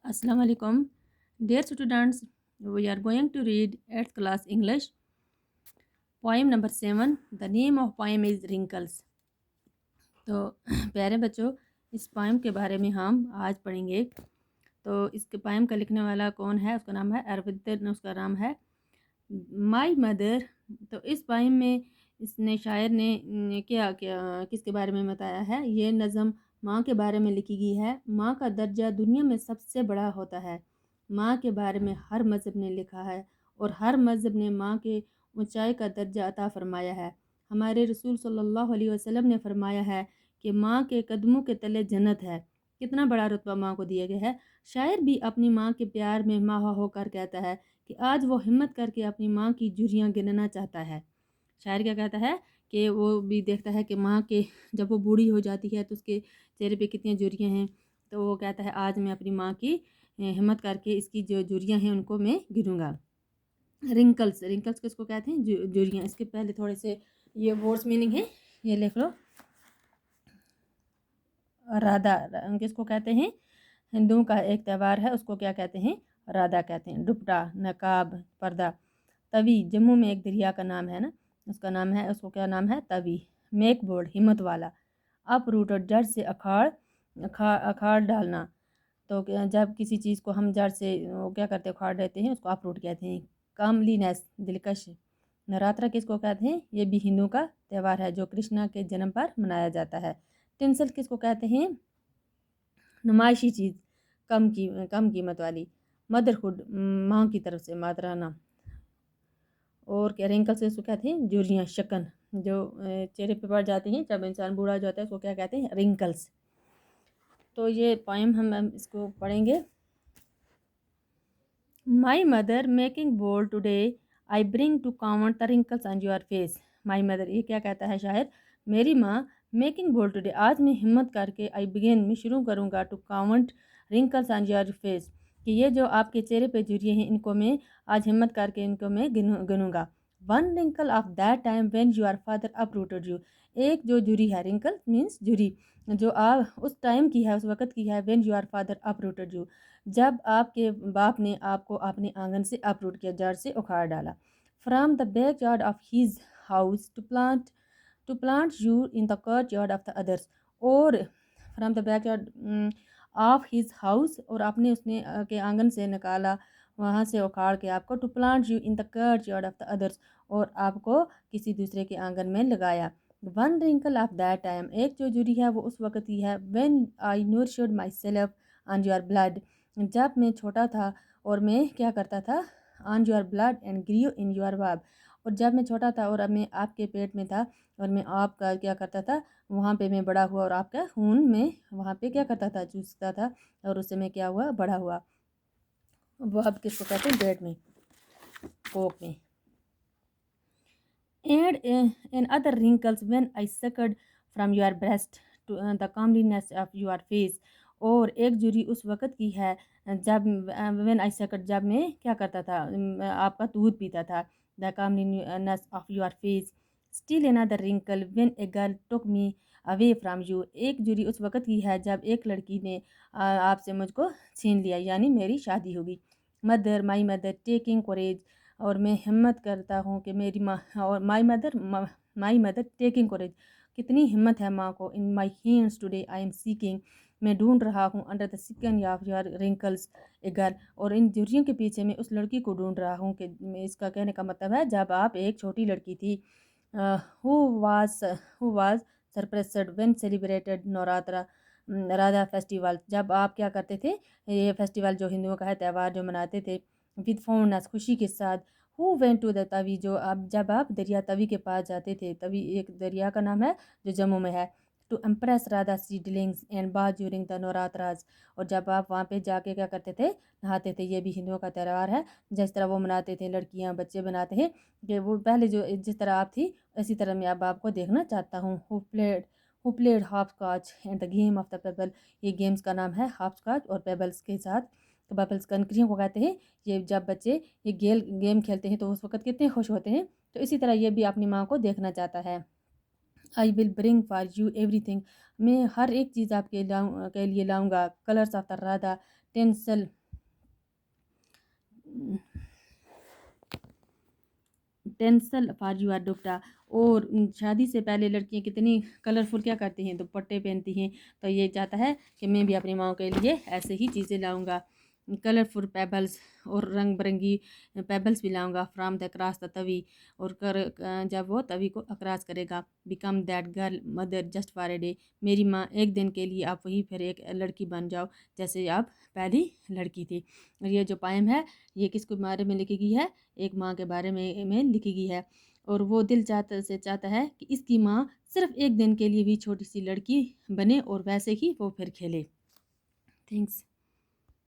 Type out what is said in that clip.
Assalamu alaikum. Dear students, we are going to read 8th class English. Poem number 7. The name of poem is Wrinkles. तो प्यारे बच्चों, इस poem के बारे में हम आज पढ़ेंगे। तो इस पोएम का लिखने वाला कौन है? उसका नाम है अरविंद, उसका नाम है माई मदर। तो इस पोएम में इसने शायर ने क्या क्या किसके बारे में बताया है? ये नज़म माँ के बारे में लिखी गई है। माँ का दर्जा दुनिया में सबसे बड़ा होता है। माँ के बारे में हर मज़हब ने लिखा है और हर मज़हब ने माँ के ऊंचाई का दर्जा अता फरमाया है। हमारे रसूल सल्लल्लाहु अलैहि वसल्लम ने फरमाया है कि माँ के कदमों के तले जन्नत है। कितना बड़ा रुतबा माँ को दिया गया है। शायर भी अपनी माँ के प्यार में माहा होकर कहता है कि आज वो हिम्मत करके अपनी माँ की झुर्रियाँ गिनना चाहता है। शायर क्या कहता है कि वो भी देखता है कि माँ के जब वो बूढ़ी हो जाती है तो उसके चेहरे पे कितनी झुर्रियाँ हैं। तो वो कहता है आज मैं अपनी माँ की हिम्मत करके इसकी जो झुर्रियाँ हैं उनको मैं गिनूँगा। रिंकल्स, रिंकल्स किसको कहते हैं? झुर्रियाँ। इसके पहले थोड़े से ये वर्ड्स मीनिंग है, ये लिख लो। राधा किसको कहते हैं? हिंदुओं का एक त्यौहार है, उसको क्या कहते हैं? राधा कहते हैं। दुपट्टा, नकाब, पर्दा। तवी जम्मू में एक दरिया का नाम है ना, उसका नाम है, उसको क्या नाम है? तवी। मेक बोल्ड हिम्मत वाला। अप रूट और जड़ से अखाड़ डालना। तो जब किसी चीज़ को हम जड़ से वो क्या करते हैं, उखाड़ देते हैं, उसको अप रूट कहते हैं। कामलीनेस दिलकश। नवरात्रा किसको कहते हैं? ये भी हिंदुओं का त्यौहार है जो कृष्णा के जन्म पर मनाया जाता है। टिंसल किसको कहते हैं? नुमाइशी चीज़, कम कीमत वाली। मदरहुड माँ की तरफ से मादराना। और क्या रिंकल्स इसको कहते हैं? झुर्रियाँ, शकन जो चेहरे पे पड़ जाती हैं जब इंसान बूढ़ा हो जाता है, उसको क्या कहते हैं? रिंकल्स। तो ये पोएम हम इसको पढ़ेंगे। My mother making bold today I bring to count the wrinkles on your face. My mother, ये क्या कहता है शायर? मेरी माँ मेकिंग बोल्ड टुडे, आज मैं हिम्मत करके, आई बिगिन मैं शुरू करूँगा, to count wrinkles on your face, कि ये जो आपके चेहरे पे झुर्रियाँ हैं इनको मैं आज हिम्मत करके इनको मैं गिनूँगा। One wrinkle of that time when your father uprooted you. एक जो झुर्री है, रिंकल मीन्स झुर्री, जो आप उस टाइम की है, उस वक़्त की है, when your father uprooted you, जब आपके बाप ने आपको अपने आंगन से अपरूट किया, जड़ से उखाड़ डाला। From the back yard of his house to plant you in the courtyard of the others. और from the back yard of his house, और अपने उसने के आंगन से निकाला, वहाँ से उखाड़ के आपको, to plant you in the courtyard of the others, और आपको किसी दूसरे के आंगन में लगाया। One wrinkle of that time, एक जो जुड़ी है वो उस वक़्त की है, when I nourished myself on your blood, जब मैं छोटा था और मैं क्या करता था? On your blood and grieve in your womb, और जब मैं छोटा था और अब मैं आपके पेट में था और मैं आपका क्या करता था? वहाँ पे मैं बड़ा हुआ और आपका खून में वहाँ पे क्या करता था? चूसता था, और उससे मैं क्या हुआ? बड़ा हुआ। वो अब किसको कहते हैं? पेट में, कोक में। And in other wrinkles when I suckered from your breast to the comeliness of your face। और एक जुरी उस वक़्त की है जब when I suckered, जब मैं क्या करता था? आपका दूध पीता था। the comeliness of your face। Still another wrinkle when a girl took me away from you। एक जुरी उस वक़्त की है जब एक लड़की ने आपसे मुझको छीन लिया, यानी मेरी शादी होगी। मदर, माई मदर टेकिंग कोरेज, और मैं हिम्मत करता हूँ कि मेरी माँ, और माई मदर टेकिंग कोरेज, कितनी हिम्मत है माँ को। In my hands today I am seeking, मैं ढूंढ रहा हूँ, अंडर द सिकन of your wrinkles a girl, और इन झुर्रियों के पीछे मैं उस लड़की को ढूंढ रहा हूँ। कि इसका कहने का मतलब है जब आप एक छोटी लड़की थी। Who was surprised when celebrated Navratra Radha festival, जब आप क्या करते थे? ये फेस्टिवल जो हिंदुओं का है, त्यौहार जो मनाते थे, विद फॉन्डनेस खुशी के साथ। Who went to the Tawi, जो आप जब आप दरिया तवी के पास जाते थे, तवी एक दरिया का नाम है जो जम्मू में है। To impress Radha seedlings and bath during the Navratras, और जब आप वहाँ पे जाके क्या करते थे? नहाते थे। ये भी हिंदुओं का त्यौहार है, जिस तरह वो मनाते थे, लड़कियाँ बच्चे बनाते हैं, कि वो पहले जो जिस तरह आप थी इसी तरह मैं अब आपको देखना चाहता हूँ। Who played hopscotch and the game of the pebble, ये गेम्स का नाम है हॉप स्कॉच और पेबल्स के साथ। तो पेबल्स कनकरियों को कहते हैं। ये जब बच्चे ये गेम खेलते हैं तो उस वक़्त कितने खुश होते हैं। तो इसी तरह ये भी अपनी माँ को देखना चाहता है। I will bring for you everything, मैं हर एक चीज़ आपके के लिए लाऊंगा। Colours of the Radha tinsel tinsel for your dupatta. اور شادی سے پہلے لڑکیاں کتنی کلرفل کیا کرتی ہیں، دوپٹے پہنتی ہیں. تو یہ چاہتا ہے کہ میں بھی اپنی ماں کے لیے ایسے ہی چیزیں لاؤں گا. کلرفل پیبلز اور رنگ برنگی پیبلز بھی لاؤں گا فرام دا کراس دا توی. اور جب وہ توی کو اکراس کرے گا. Become that girl mother just for a day. میری ماں ایک دن کے لیے آپ وہی پھر ایک لڑکی بن جاؤ جیسے آپ پہلی لڑکی تھی. اور یہ جو پائم ہے یہ کس کے بارے میں لکھی گئی ہے؟ ایک ماں کے بارے میں لکھی گئی ہے. اور وہ دل چاہتا ہے کہ اس کی ماں صرف ایک دن کے لیے بھی چھوٹی سی لڑکی بنے اور ویسے ہی وہ پھر کھیلے. تھینکس.